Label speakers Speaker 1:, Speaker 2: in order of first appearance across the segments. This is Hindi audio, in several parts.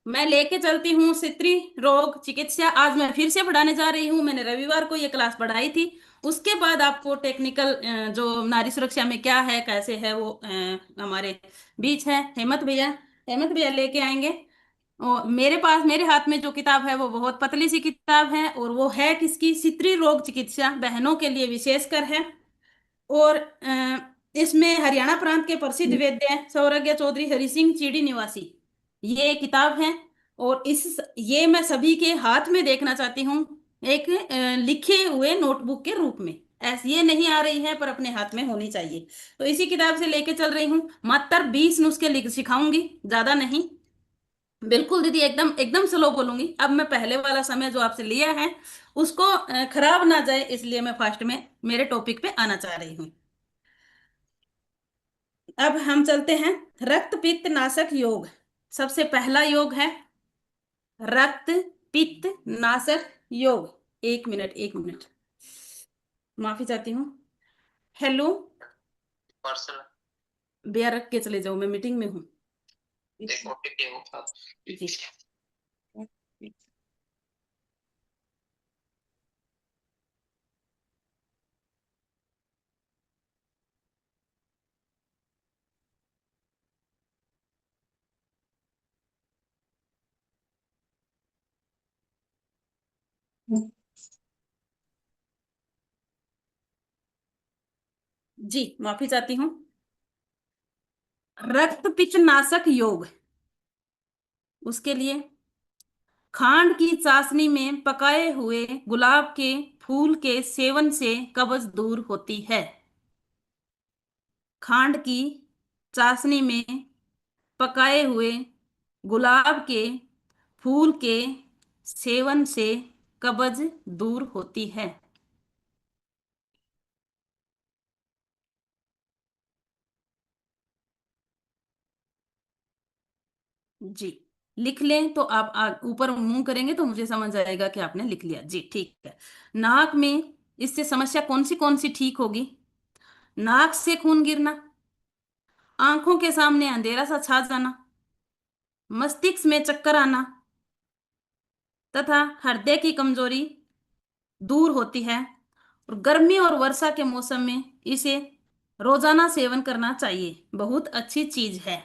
Speaker 1: मैं लेके चलती हूँ स्त्री रोग चिकित्सा। आज मैं फिर से पढ़ाने जा रही हूँ। मैंने रविवार को ये क्लास पढ़ाई थी। उसके बाद आपको टेक्निकल जो नारी सुरक्षा में क्या है कैसे है वो हमारे बीच है हेमंत भैया लेके आएंगे। और मेरे पास मेरे हाथ में जो किताब है वो बहुत पतली सी किताब है और वो है किसकी, स्त्री रोग चिकित्सा, बहनों के लिए विशेषकर है। और इसमें हरियाणा प्रांत के प्रसिद्ध वैद्य सौरज्ञ चौधरी हरि सिंह चीड़ी निवासी ये किताब है। और इस ये मैं सभी के हाथ में देखना चाहती हूँ, एक लिखे हुए नोटबुक के रूप में। ऐसी ये नहीं आ रही है पर अपने हाथ में होनी चाहिए। तो इसी किताब से लेके चल रही हूँ। मात्र 20 नुस्खे लिख सिखाऊंगी, ज्यादा नहीं। बिल्कुल दीदी, एकदम एकदम स्लो बोलूंगी। अब मैं पहले वाला समय जो आपसे लिया है उसको खराब ना जाए, इसलिए मैं फास्ट में मेरे टॉपिक पे आना चाह रही हूँ। अब हम चलते हैं रक्त पित्त नाशक योग। सबसे पहला योग है रक्त पित्त नाशक योग। एक मिनट एक मिनट, माफी चाहती हूँ। हेलो, पार्सल भैया रख के चले जाओ, मैं मीटिंग में हूँ। देखो जी। जी माफी चाहती हूँ। रक्त पित्त नाशक योग, उसके लिए खांड की चाशनी में पकाए हुए गुलाब के फूल के सेवन से कब्ज दूर होती है। खांड की चाशनी में पकाए हुए गुलाब के फूल के सेवन से कब्ज दूर होती है। जी, लिख लें तो आप ऊपर मुंह करेंगे तो मुझे समझ आएगा कि आपने लिख लिया। जी ठीक है। नाक में इससे समस्या कौन सी ठीक होगी? नाक से खून गिरना, आंखों के सामने अंधेरा सा छा जाना, मस्तिष्क में चक्कर आना तथा हृदय की कमजोरी दूर होती है। और गर्मी और वर्षा के मौसम में इसे रोजाना सेवन करना चाहिए, बहुत अच्छी चीज है।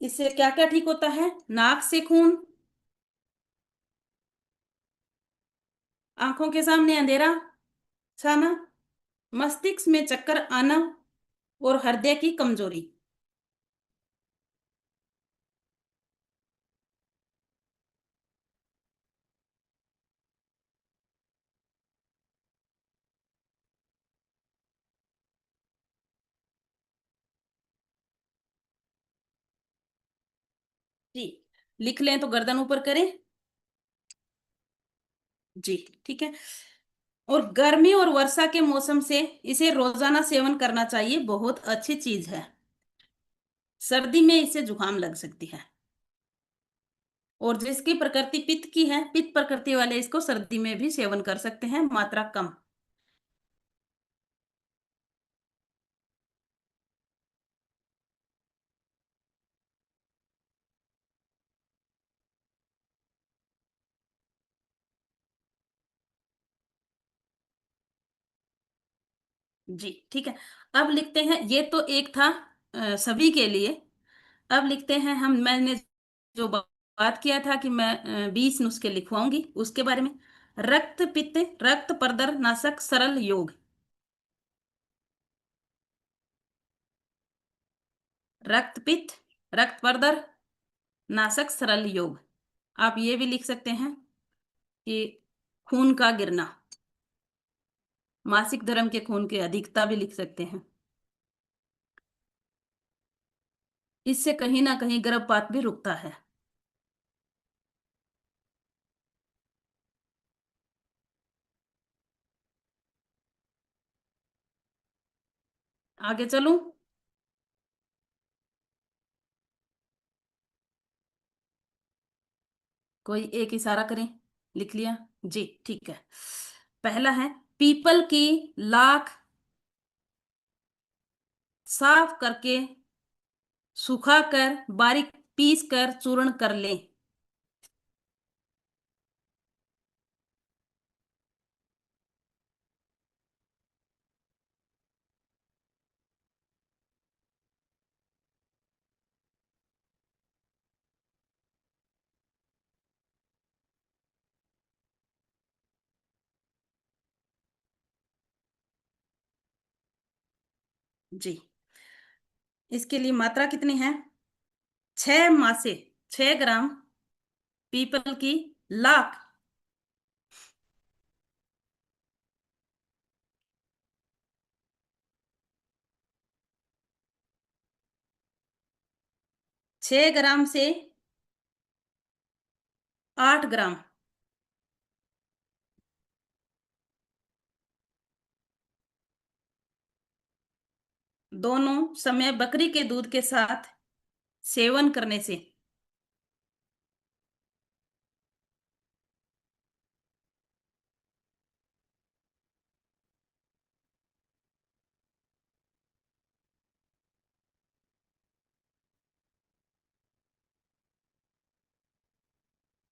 Speaker 1: इससे क्या क्या ठीक होता है? नाक से खून, आंखों के सामने अंधेरा छाना, मस्तिष्क में चक्कर आना और हृदय की कमजोरी। जी, लिख लें तो गर्दन ऊपर करें। जी ठीक है। और गर्मी और वर्षा के मौसम से इसे रोजाना सेवन करना चाहिए, बहुत अच्छी चीज है। सर्दी में इससे जुकाम लग सकती है। और जिसकी प्रकृति पित्त की है, पित्त प्रकृति वाले इसको सर्दी में भी सेवन कर सकते हैं, मात्रा कम। जी ठीक है। अब लिखते हैं, ये तो एक था सभी के लिए। अब लिखते हैं हम, मैंने जो बात किया था कि मैं 20 नुस्खे लिखवाऊंगी उसके बारे में। रक्त पित्त रक्त प्रदर नाशक सरल योग। रक्त पित्त रक्त प्रदर नाशक सरल योग। आप ये भी लिख सकते हैं कि खून का गिरना, मासिक धर्म के खून की अधिकता भी लिख सकते हैं। इससे कहीं ना कहीं गर्भपात भी रुकता है। आगे चलूं? कोई एक इशारा करें। लिख लिया? जी ठीक है। पहला है पीपल की लाख साफ करके सुखाकर बारीक पीस कर चूर्ण कर लें। जी, इसके लिए मात्रा कितनी है? 6 मासे, 6 ग्राम पीपल की लाख। 6 ग्राम से 8 ग्राम। दोनों समय बकरी के दूध के साथ सेवन करने से।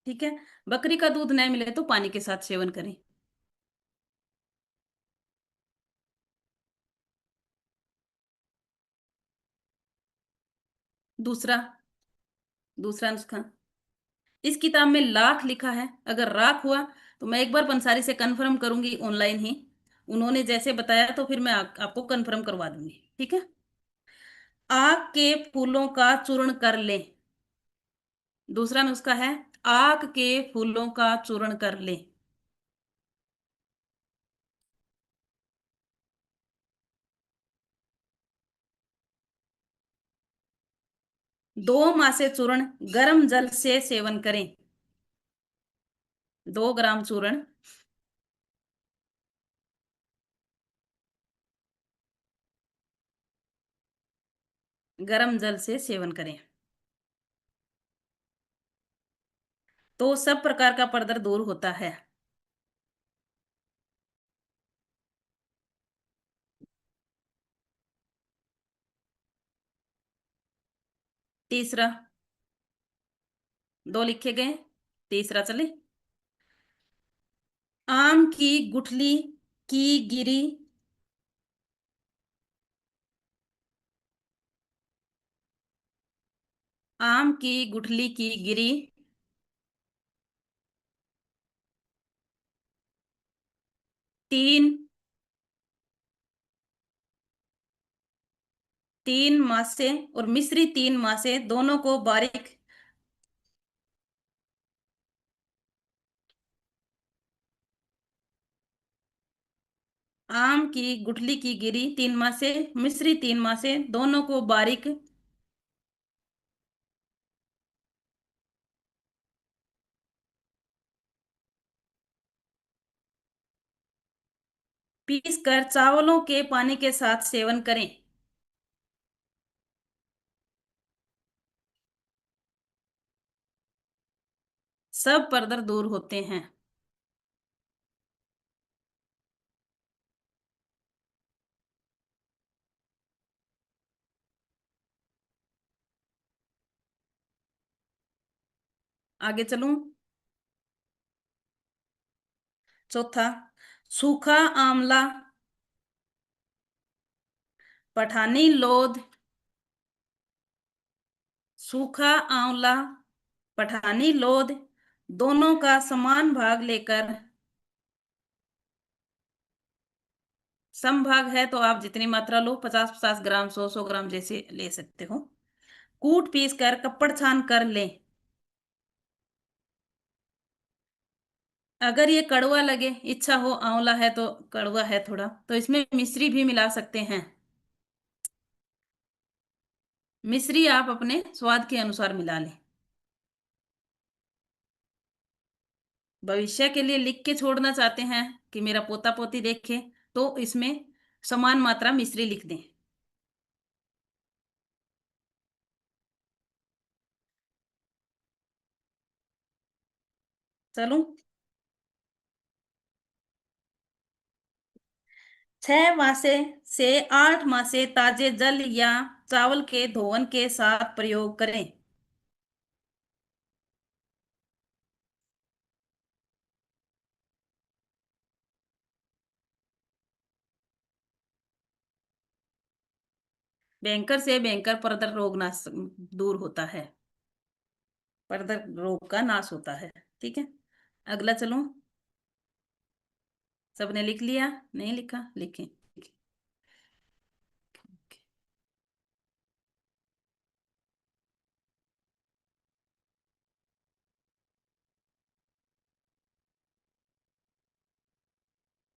Speaker 1: ठीक है, बकरी का दूध नहीं मिले तो पानी के साथ सेवन करें। दूसरा, दूसरा नुस्खा, इस किताब में लाख लिखा है, अगर राख हुआ तो मैं एक बार पंसारी से कंफर्म करूंगी ऑनलाइन ही। उन्होंने जैसे बताया तो फिर मैं आपको कंफर्म करवा दूंगी, ठीक है। आक के फूलों का चूर्ण कर लें। दूसरा नुस्खा है, आक के फूलों का चूर्ण कर लें। 2 मासे चूर्ण गर्म जल से सेवन करें। 2 ग्राम चूर्ण गर्म जल से सेवन करें तो सब प्रकार का परदर्द दूर होता है। तीसरा, 2 लिखे गए, तीसरा चले। आम की गुठली की गिरी। आम की गुठली की गिरी। 3 3 मासे और मिश्री 3 मासे दोनों को बारीक। आम की गुठली की गिरी 3 मासे, मिश्री 3 मासे दोनों को बारीक पीस कर चावलों के पानी के साथ सेवन करें। सब परदर्द दूर होते हैं। आगे चलूं। चौथा, सूखा आंवला, पठानी लोध। सूखा आंवला, पठानी लोध दोनों का समान भाग लेकर। सम भाग है तो आप जितनी मात्रा लो, 50 50 ग्राम, 100 100 ग्राम जैसे ले सकते हो। कूट पीस कर कपड़ छान कर लें। अगर ये कड़वा लगे, इच्छा हो आंवला है तो कड़वा है थोड़ा, तो इसमें मिश्री भी मिला सकते हैं। मिश्री आप अपने स्वाद के अनुसार मिला लें। भविष्य के लिए लिख के छोड़ना चाहते हैं कि मेरा पोता पोती देखे, तो इसमें समान मात्रा मिश्री लिख दें। चलो। 6 मासे से 8 मासे ताजे जल या चावल के धोवन के साथ प्रयोग करें। बैंकर से बैंकर परदर रोग नाश दूर होता है, परदर रोग का नाश होता है। ठीक है, अगला चलो। सबने लिख लिया? नहीं लिखा? लिखें।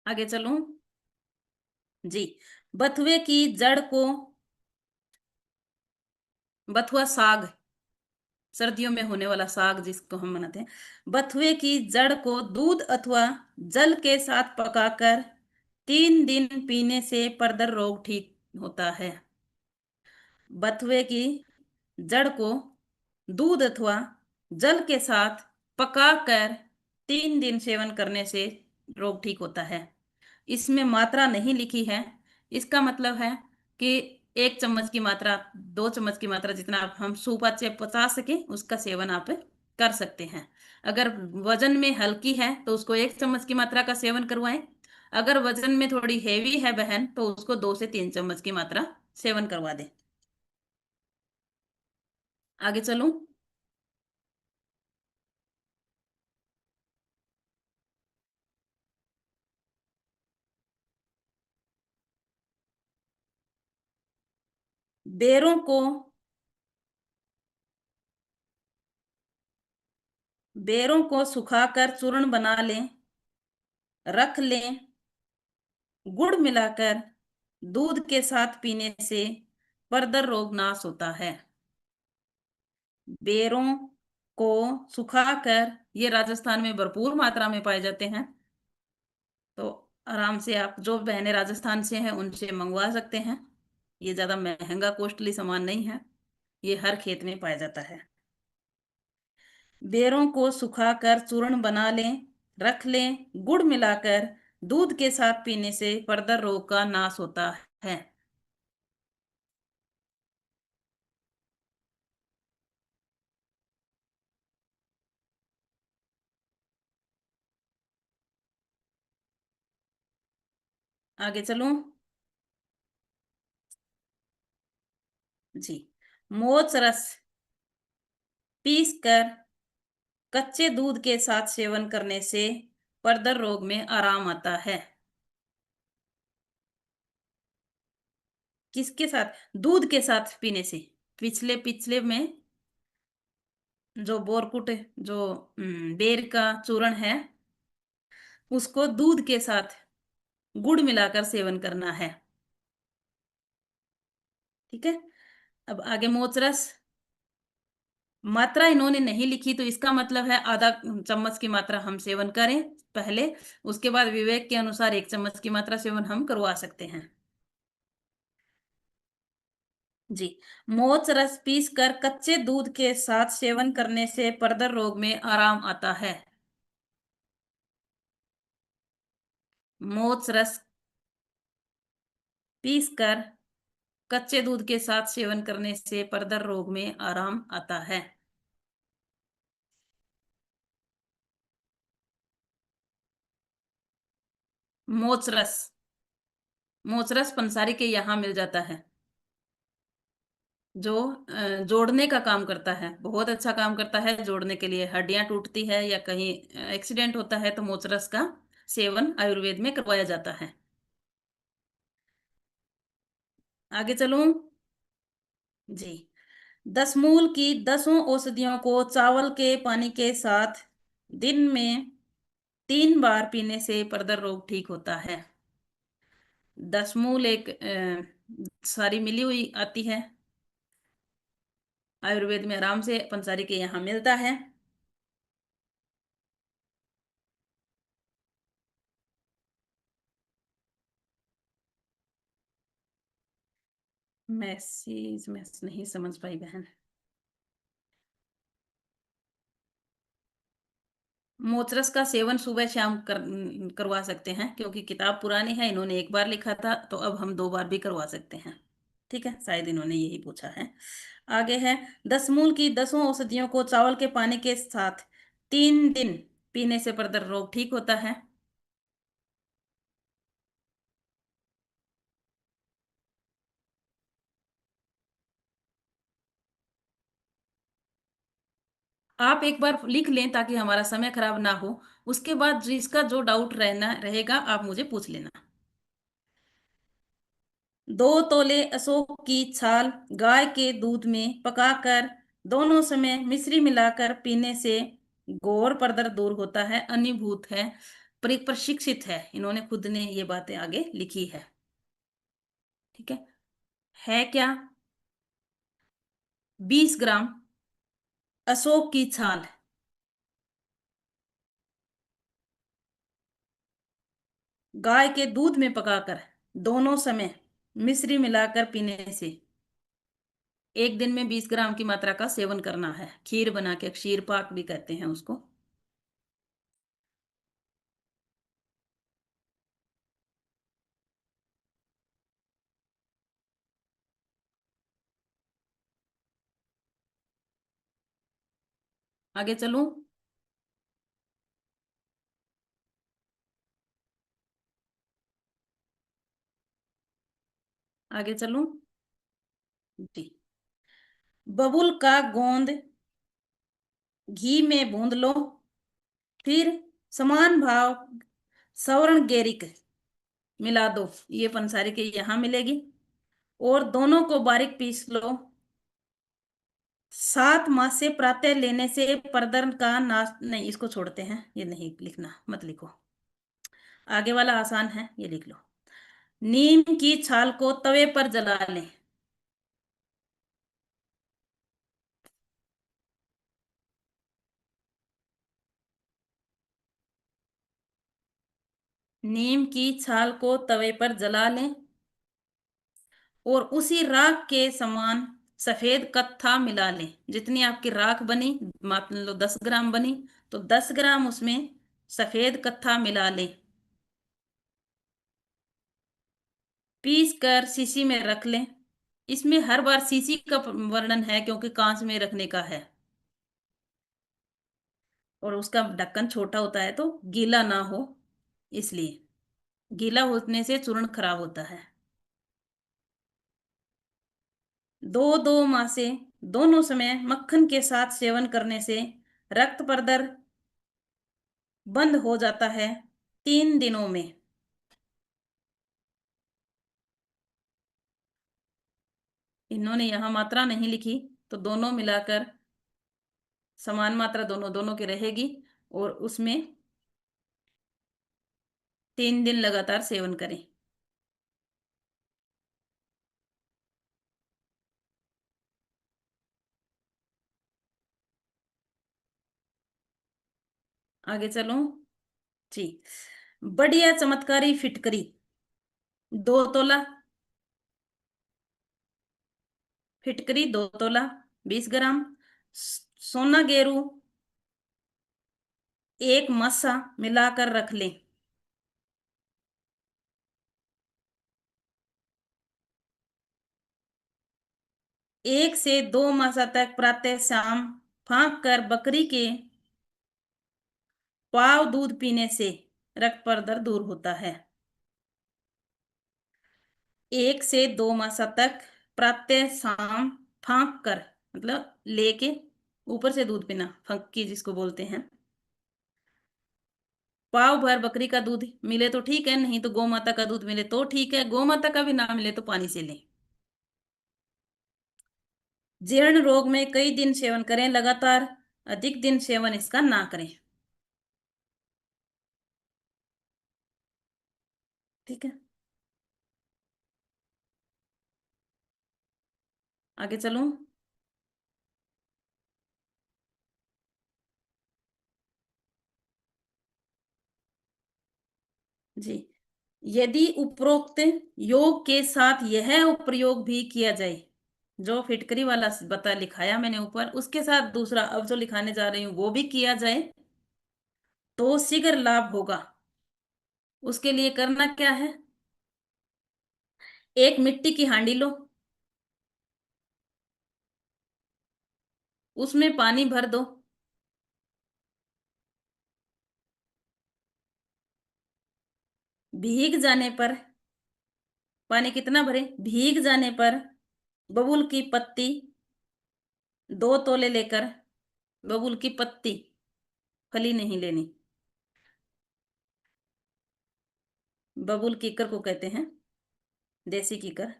Speaker 1: आगे चलूं? जी। बथुए की जड़ को, बथुआ साग, सर्दियों में होने वाला साग जिसको हम बनाते हैं, बथुए की जड़ को दूध अथवा जल के साथ पकाकर 3 दिन पीने से परदर रोग ठीक होता है। बथुए की जड़ को दूध अथवा जल के साथ पकाकर 3 दिन सेवन करने से रोग ठीक होता है। इसमें मात्रा नहीं लिखी है। इसका मतलब है कि 1 चम्मच की मात्रा, 2 चम्मच की मात्रा, जितना हम सूपा से पचा सके उसका सेवन आप कर सकते हैं। अगर वजन में हल्की है तो उसको 1 चम्मच की मात्रा का सेवन करवाएं। अगर वजन में थोड़ी हेवी है बहन तो उसको 2 से 3 चम्मच की मात्रा सेवन करवा दें। आगे चलूं? बेरों को, बेरों को सुखाकर चूर्ण बना लें, रख लें। गुड़ मिलाकर दूध के साथ पीने से परदर रोग नाश होता है। बेरों को सुखाकर, ये राजस्थान में भरपूर मात्रा में पाए जाते हैं, तो आराम से आप जो बहनें राजस्थान से हैं उनसे मंगवा सकते हैं। ये ज्यादा महंगा कॉस्टली सामान नहीं है, ये हर खेत में पाया जाता है। बेरों को सुखाकर चूर्ण बना लें, रख लें। गुड़ मिलाकर दूध के साथ पीने से परदर रोग का नाश होता है। आगे चलूं? जी। मोच रस पीस कर कच्चे दूध के साथ सेवन करने से परदर रोग में आराम आता है। किसके साथ? दूध के साथ पीने से। पिछले पिछले में जो बोरकुट, जो बेर का चूर्ण है, उसको दूध के साथ गुड़ मिलाकर सेवन करना है। ठीक है, अब आगे मोच रस। मात्रा इन्होंने नहीं लिखी तो इसका मतलब है ½ चम्मच की मात्रा हम सेवन करें पहले, उसके बाद विवेक के अनुसार 1 चम्मच की मात्रा सेवन हम करवा सकते हैं। जी। मोच रस पीस कर कच्चे दूध के साथ सेवन करने से परदर रोग में आराम आता है। मोच रस पीस कर कच्चे दूध के साथ सेवन करने से परदर रोग में आराम आता है। मोच रस, मोच रस पंसारी के यहाँ मिल जाता है, जो जोड़ने का काम करता है, बहुत अच्छा काम करता है जोड़ने के लिए। हड्डियां टूटती है या कहीं एक्सीडेंट होता है तो मोचरस का सेवन आयुर्वेद में करवाया जाता है। आगे चलूं? जी। 10 मूल की 10 औषधियों को चावल के पानी के साथ दिन में 3 बार पीने से परदर रोग ठीक होता है। 10 मूल एक सारी मिली हुई आती है, आयुर्वेद में आराम से पंसारी के यहाँ मिलता है। मैसेज मैं नहीं समझ पाई बहन। मोचरस का सेवन सुबह शाम करवा सकते हैं, क्योंकि किताब पुरानी है, इन्होंने 1 बार लिखा था तो अब हम 2 बार भी करवा सकते हैं। ठीक है, शायद इन्होंने यही पूछा है। आगे है, 10 मूल की 10 औषधियों को चावल के पानी के साथ 3 दिन पीने से परदर रोग ठीक होता है। आप एक बार लिख लें ताकि हमारा समय खराब ना हो। उसके बाद जिसका जो डाउट रहना रहेगा आप मुझे पूछ लेना। 2 तोले अशोक की छाल गाय के दूध में पकाकर दोनों समय मिश्री मिलाकर पीने से घोर परदर दूर होता है। अनुभूत है, प्रशिक्षित है, इन्होंने खुद ने ये बातें आगे लिखी है। ठीक है क्या? 20 ग्राम अशोक की छाल गाय के दूध में पकाकर दोनों समय मिश्री मिलाकर पीने से एक दिन में 20 ग्राम की मात्रा का सेवन करना है। खीर बना के, क्षीर पाक भी कहते हैं उसको। आगे चलूं? आगे चलूं? जी। बबुल का गोंद घी में भूंद लो, फिर समान भाव सवर्ण गेरिक मिला दो। ये पंसारी के यहाँ मिलेगी। और दोनों को बारीक पीस लो। 7 मास से प्रातः लेने से परदर्द का नाश नहीं, इसको छोड़ते हैं, ये नहीं लिखना, मत लिखो। आगे वाला आसान है, ये लिख लो। नीम की छाल को तवे पर जला लें। नीम की छाल को तवे पर जला लें और उसी राख के समान सफेद कत्था मिला लें। जितनी आपकी राख बनी, मान लो 10 ग्राम बनी, तो 10 ग्राम उसमें सफेद कत्था मिला लें। पीस कर शीशी में रख लें। इसमें हर बार शीशी का वर्णन है क्योंकि कांच में रखने का है और उसका ढक्कन छोटा होता है तो गीला ना हो, इसलिए। गीला होने से चूर्ण खराब होता है। 2-2 माह से दोनों समय मक्खन के साथ सेवन करने से रक्त परदर बंद हो जाता है 3 दिनों में। इन्होंने यहाँ मात्रा नहीं लिखी, तो दोनों मिलाकर समान मात्रा दोनों दोनों की रहेगी और उसमें 3 दिन लगातार सेवन करें। आगे चलो जी। बढ़िया चमत्कारी फिटकरी 2 तोला। फिटकरी 2 तोला, 20 ग्राम। सोना गेरू 1 मस्सा मिलाकर रख लें। 1 से 2 मासा तक प्रातः शाम फाँक कर बकरी के पाव दूध पीने से रक्त परदर दूर होता है। 1 से 2 मासा तक प्रातः शाम फाँक कर, मतलब लेके ऊपर से दूध पीना, फंक्की जिसको बोलते हैं। पाव भर बकरी का दूध मिले तो ठीक है, नहीं तो गौ माता का दूध मिले तो ठीक है। गौ माता का भी ना मिले तो पानी से लें। जीर्ण रोग में कई दिन सेवन करें लगातार, अधिक दिन सेवन इसका ना करें। ठीक है, आगे चलूं? जी। यदि उपरोक्त योग के साथ यह प्रयोग भी किया जाए, जो फिटकरी वाला बता लिखाया मैंने ऊपर, उसके साथ दूसरा अब जो लिखाने जा रही हूँ वो भी किया जाए तो शीघ्र लाभ होगा। उसके लिए करना क्या है? एक मिट्टी की हांडी लो, उसमें पानी भर दो। भीग जाने पर, पानी कितना भरे, भीग जाने पर बबूल की पत्ती 2 तोले लेकर बबूल की पत्ती, फली नहीं लेनी। बबूल कीकर को कहते हैं, देसी कीकर।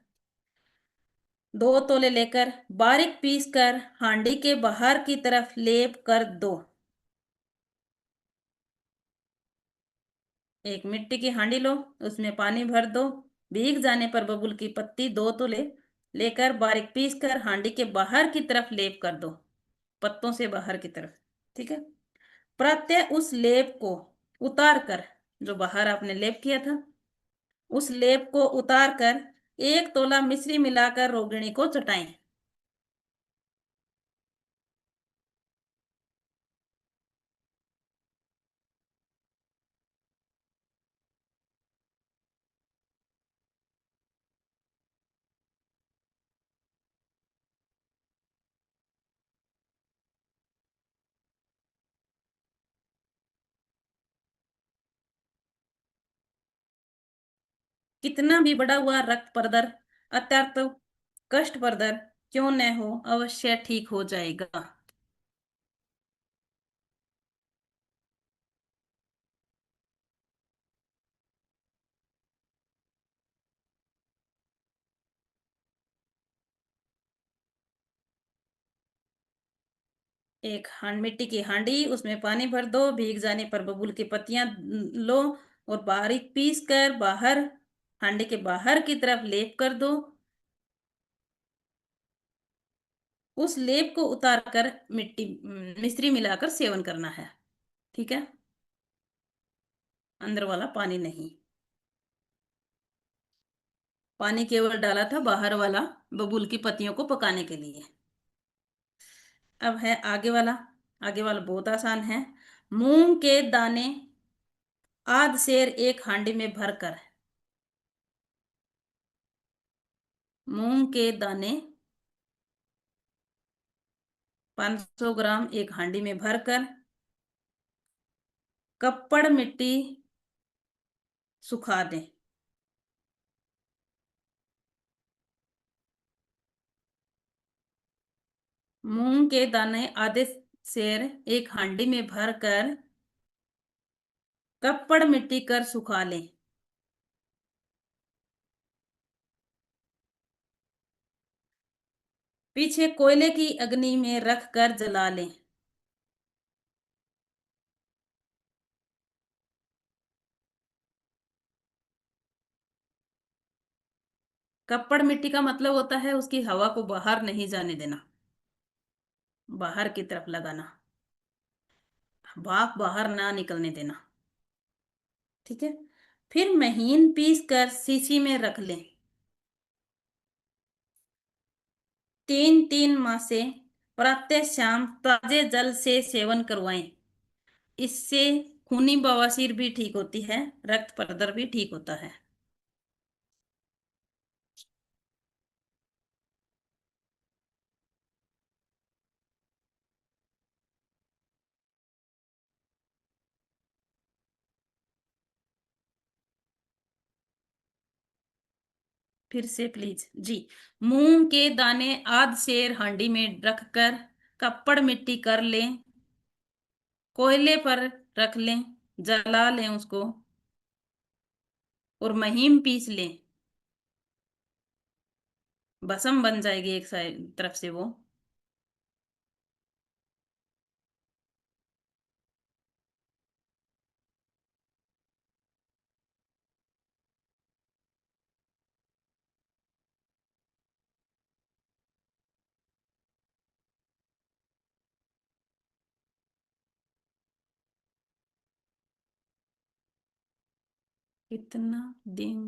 Speaker 1: 2 तोले लेकर बारीक पीस कर हांडी के बाहर की तरफ लेप कर दो। एक मिट्टी की हांडी लो, उसमें पानी भर दो। भीग जाने पर बबूल की पत्ती 2 तोले लेकर बारीक पीस कर हांडी के बाहर की तरफ लेप कर दो, पत्तों से बाहर की तरफ। ठीक है। प्रत्यय उस लेप को उतार कर, जो बाहर आपने लेप किया था, उस लेप को उतार कर 1 तोला मिश्री मिलाकर रोगिणी को चटाएं। कितना भी बड़ा हुआ रक्त प्रदर अत्यंत कष्ट प्रदर क्यों न हो, अवश्य ठीक हो जाएगा। एक मिट्टी की हांडी, उसमें पानी भर दो। भीग जाने पर बबूल की पत्तियां लो और बारीक पीस कर बाहर, हांडी के बाहर की तरफ लेप कर दो। उस लेप को उतार कर मिश्री मिलाकर सेवन करना है। ठीक है। अंदर वाला पानी नहीं। पानी केवल डाला था बाहर वाला, बबूल की पत्तियों को पकाने के लिए। अब है आगे वाला। आगे वाला बहुत आसान है। मूंग के दाने आध सेर एक हांडी में भरकर। मूंग के दाने 500 ग्राम एक हांडी में भरकर कप्पड़ मिट्टी सुखा दें। मूंग के दाने आधे सेर एक हांडी में भरकर कप्पड़ मिट्टी कर सुखा लें। पीछे कोयले की अग्नि में रख कर जला लें। कप्पड़ मिट्टी का मतलब होता है उसकी हवा को बाहर नहीं जाने देना, बाहर की तरफ लगाना, भाप बाहर ना निकलने देना। ठीक है। फिर महीन पीस कर शीशी में रख लें। 3-3 मासे प्रातः शाम ताजे जल से सेवन करवाएं। इससे खूनी बवासीर भी ठीक होती है, रक्त प्रदर भी ठीक होता है। फिर से प्लीज जी। मूंग के दाने आध सेर हांडी में रखकर कप्पड़ मिट्टी कर लें। कोयले पर रख लें, जला लें उसको और महीन पीस लें। भस्म बन जाएगी एक साइड तरफ से वो। कितना दिन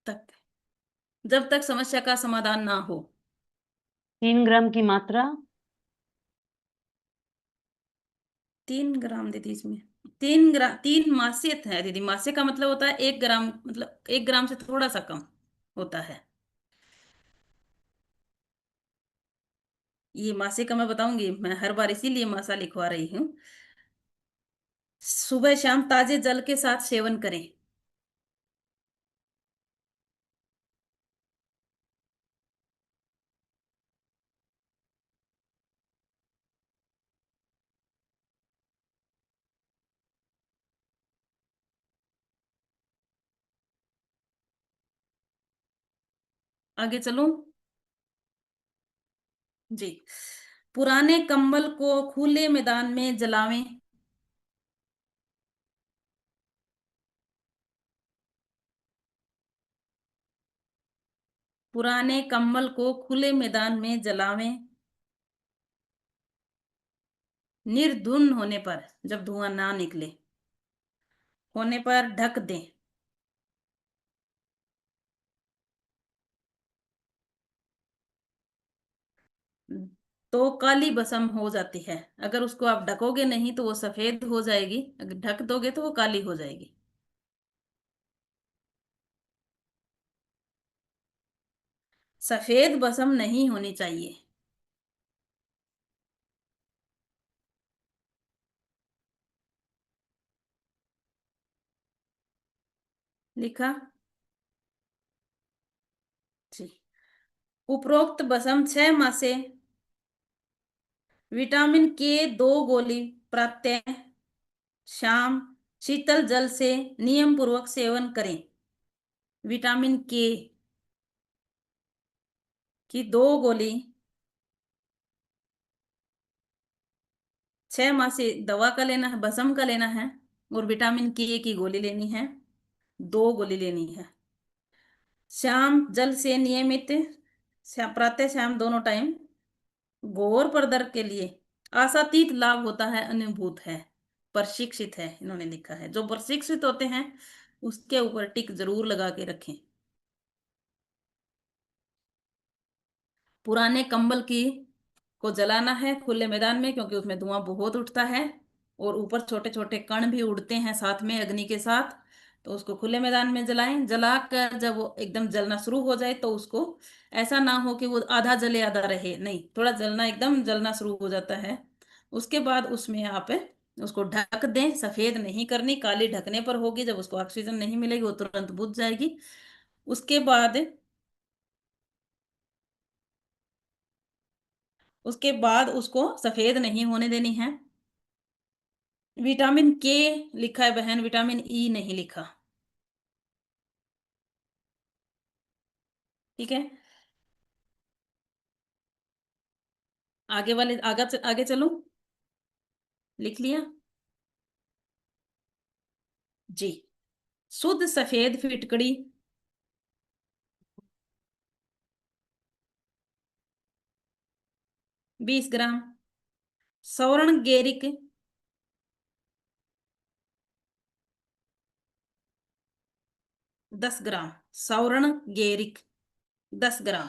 Speaker 1: तक? जब तक समस्या का समाधान ना हो।
Speaker 2: 3 ग्राम की मात्रा।
Speaker 1: 3 ग्राम दीदी इसमें। 3 ग्राम, 3 मासे है दीदी। मासे का मतलब होता है 1 ग्राम, मतलब 1 ग्राम से थोड़ा सा कम होता है। ये मासे का मैं बताऊंगी, मैं हर बार इसीलिए मासा लिखवा रही हूँ। सुबह शाम ताजे जल के साथ सेवन करें। आगे चलूं। जी। पुराने कंबल को खुले मैदान में जलावें। पुराने कंबल को खुले मैदान में जलावें। निर्धुन होने पर, जब धुआं ना निकले, होने पर ढक दें। तो काली भस्म हो जाती है। अगर उसको आप ढकोगे नहीं तो वो सफेद हो जाएगी, अगर ढक दोगे तो वो काली हो जाएगी। सफेद भस्म नहीं होनी चाहिए। लिखा। जी। उपरोक्त भस्म 6 माह से विटामिन के 2 गोली प्रत्यह शाम शीतल जल से नियम पूर्वक सेवन करें। विटामिन के की 2 गोली 6 माह से दवा का लेना है, भस्म का लेना है। और विटामिन के की गोली लेनी है, 2 गोली लेनी है। शाम जल से नियमित, प्रातः शाम दोनों टाइम, घोर पर दर्द के लिए आशातीत लाभ होता है, अनुभूत है, प्रशिक्षित है। इन्होंने लिखा है जो प्रशिक्षित होते हैं उसके ऊपर टिक जरूर लगा के रखें। पुराने कंबल की को जलाना है खुले मैदान में, क्योंकि उसमें धुआं बहुत उठता है और ऊपर छोटे छोटे कण भी उड़ते हैं साथ में अग्नि के साथ। तो उसको खुले मैदान में जलाएं। जलाकर जब वो एकदम जलना शुरू हो जाए तो उसको, ऐसा ना हो कि वो आधा जले आधा रहे, नहीं, थोड़ा जलना, एकदम जलना शुरू हो जाता है। उसके बाद उसमें आप उसको ढक दें। सफेद नहीं करनी, काली ढकने पर होगी, जब उसको ऑक्सीजन नहीं मिलेगी वो तुरंत बुझ जाएगी। उसके बाद, उसके बाद उसको सफेद नहीं होने देनी है। विटामिन के लिखा है बहन, विटामिन ई नहीं लिखा। ठीक है। आगे वाले, आगे चलो। लिख लिया। जी। शुद्ध सफेद फिटकड़ी 20 ग्राम। सौरण गेरिक 10 ग्राम। सौरण गेरिक 10 ग्राम।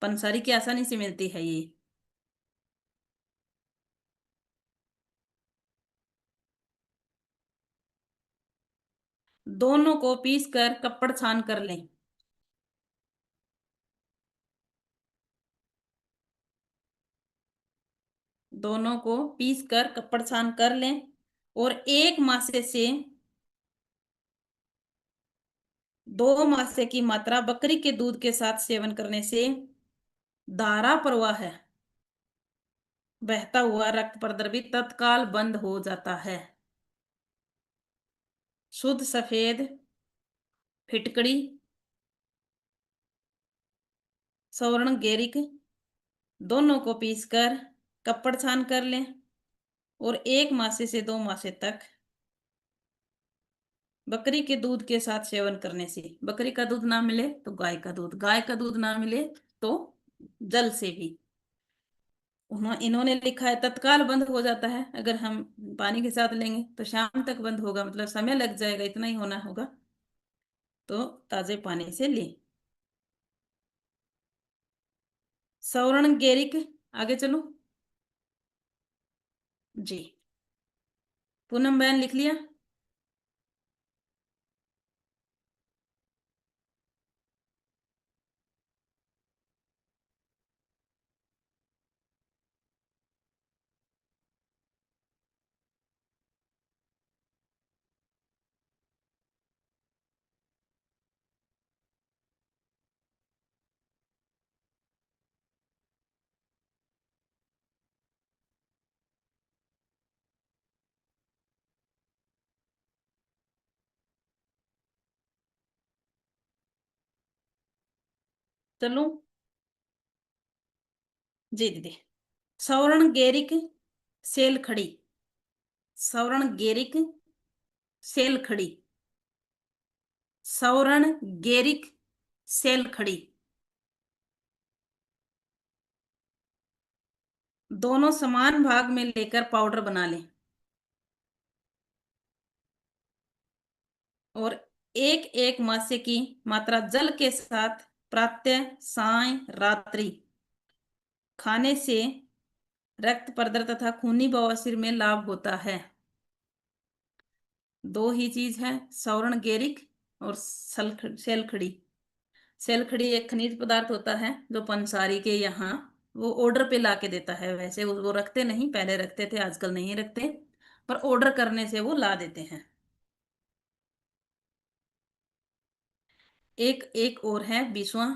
Speaker 1: पंसारी की आसानी से मिलती है ये। दोनों को पीस कर कपड़ छान कर लें। दोनों को पीस कर कपड़ छान कर लें। और 1 मासे से 2 मासे की मात्रा बकरी के दूध के साथ सेवन करने से धारा प्रवाह है, बहता हुआ रक्त प्रद्रवित तत्काल बंद हो जाता है। शुद्ध सफेद फिटकड़ी सवर्ण गेरिक दोनों को पीसकर कपड़ छान कर लें। और 1 मासे से 2 मासे तक बकरी के दूध के साथ सेवन करने से, बकरी का दूध ना मिले तो गाय का दूध, गाय का दूध ना मिले तो जल से भी। इन्होंने लिखा है तत्काल बंद हो जाता है। अगर हम पानी के साथ लेंगे तो शाम तक बंद होगा, मतलब समय लग जाएगा, इतना ही होना होगा। तो ताजे पानी से लें। सवर्ण गेरिक, आगे चलो। जी। पूनम बयान लिख लिया। चलूं? जी दीदी। सवर्ण गेरिक सेल खड़ी। सवर्ण गेरिक सेल खड़ी। सवर्ण गेरिक सेल खड़ी। दोनों समान भाग में लेकर पाउडर बना लें। और एक एक मात्रा की मात्रा जल के साथ प्रातः साय रात्रि खाने से रक्त प्रदर तथा खूनी बवासीर में लाभ होता है। दो ही चीज है, सवर्ण गेरिक और सेलखड़ी। सेलखड़ी एक खनिज पदार्थ होता है जो पंसारी के यहाँ वो ऑर्डर पे ला के देता है। वैसे वो रखते नहीं, पहले रखते थे, आजकल नहीं रखते, पर ऑर्डर करने से वो ला देते हैं। एक एक और है 20वां।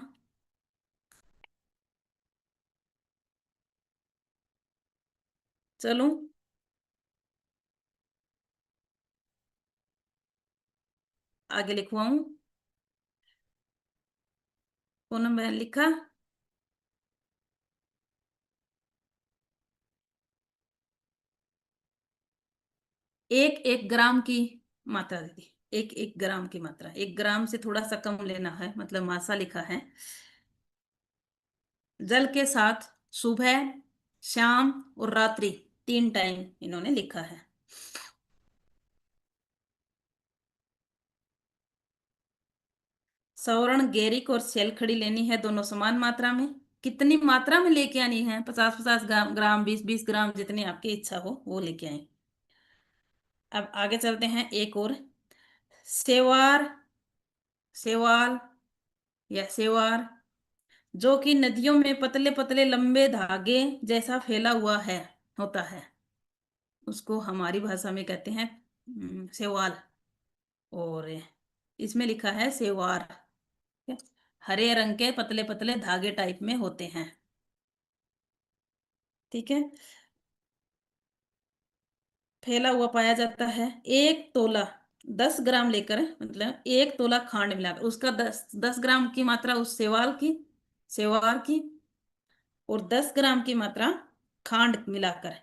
Speaker 1: चलूं? आगे लिखवाऊं? पूनम बहन लिखा। एक एक ग्राम की मात्रा दीदी। एक एक ग्राम की मात्रा, 1 ग्राम से थोड़ा सा कम लेना है, मतलब मासा लिखा है। जल के साथ सुबह, शाम और रात्रि 3 टाइम इन्होंने लिखा है। सवर्ण गेरिक और सेलखड़ी लेनी है, दोनों समान मात्रा में। कितनी मात्रा में लेके आनी है? 50-50 ग्राम, 20-20 ग्राम, जितनी आपकी इच्छा हो वो लेके आए। अब आगे चलते हैं। एक और सेवार, सेवाल या सेवार, जो कि नदियों में पतले पतले लंबे धागे जैसा फैला हुआ है, होता है, उसको हमारी भाषा में कहते हैं सेवाल। और इसमें लिखा है सेवार। ठीक है? हरे रंग के पतले पतले धागे टाइप में होते हैं। ठीक है? फैला हुआ पाया जाता है। 1 तोला 10 ग्राम लेकर, मतलब 1 तोला खांड मिलाकर, उसका 10 10 ग्राम की मात्रा उस सेवाल की, सेवार की, और 10 ग्राम की मात्रा खांड मिलाकर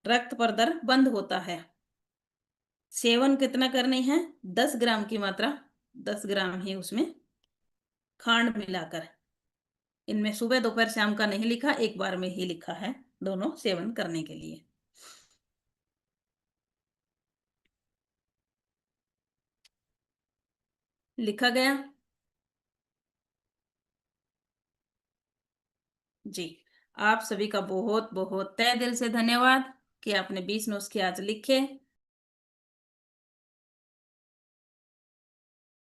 Speaker 1: रक्त प्रदर बंद होता है। सेवन कितना करनी है? 10 ग्राम की मात्रा, 10 ग्राम ही उसमें खांड मिलाकर। इनमें सुबह दोपहर शाम का नहीं लिखा, एक बार में ही लिखा है, दोनों सेवन करने के लिए। लिखा गया? जी। आप सभी का बहुत बहुत तहे दिल से धन्यवाद कि आपने 20 नुस्खे आज लिखे।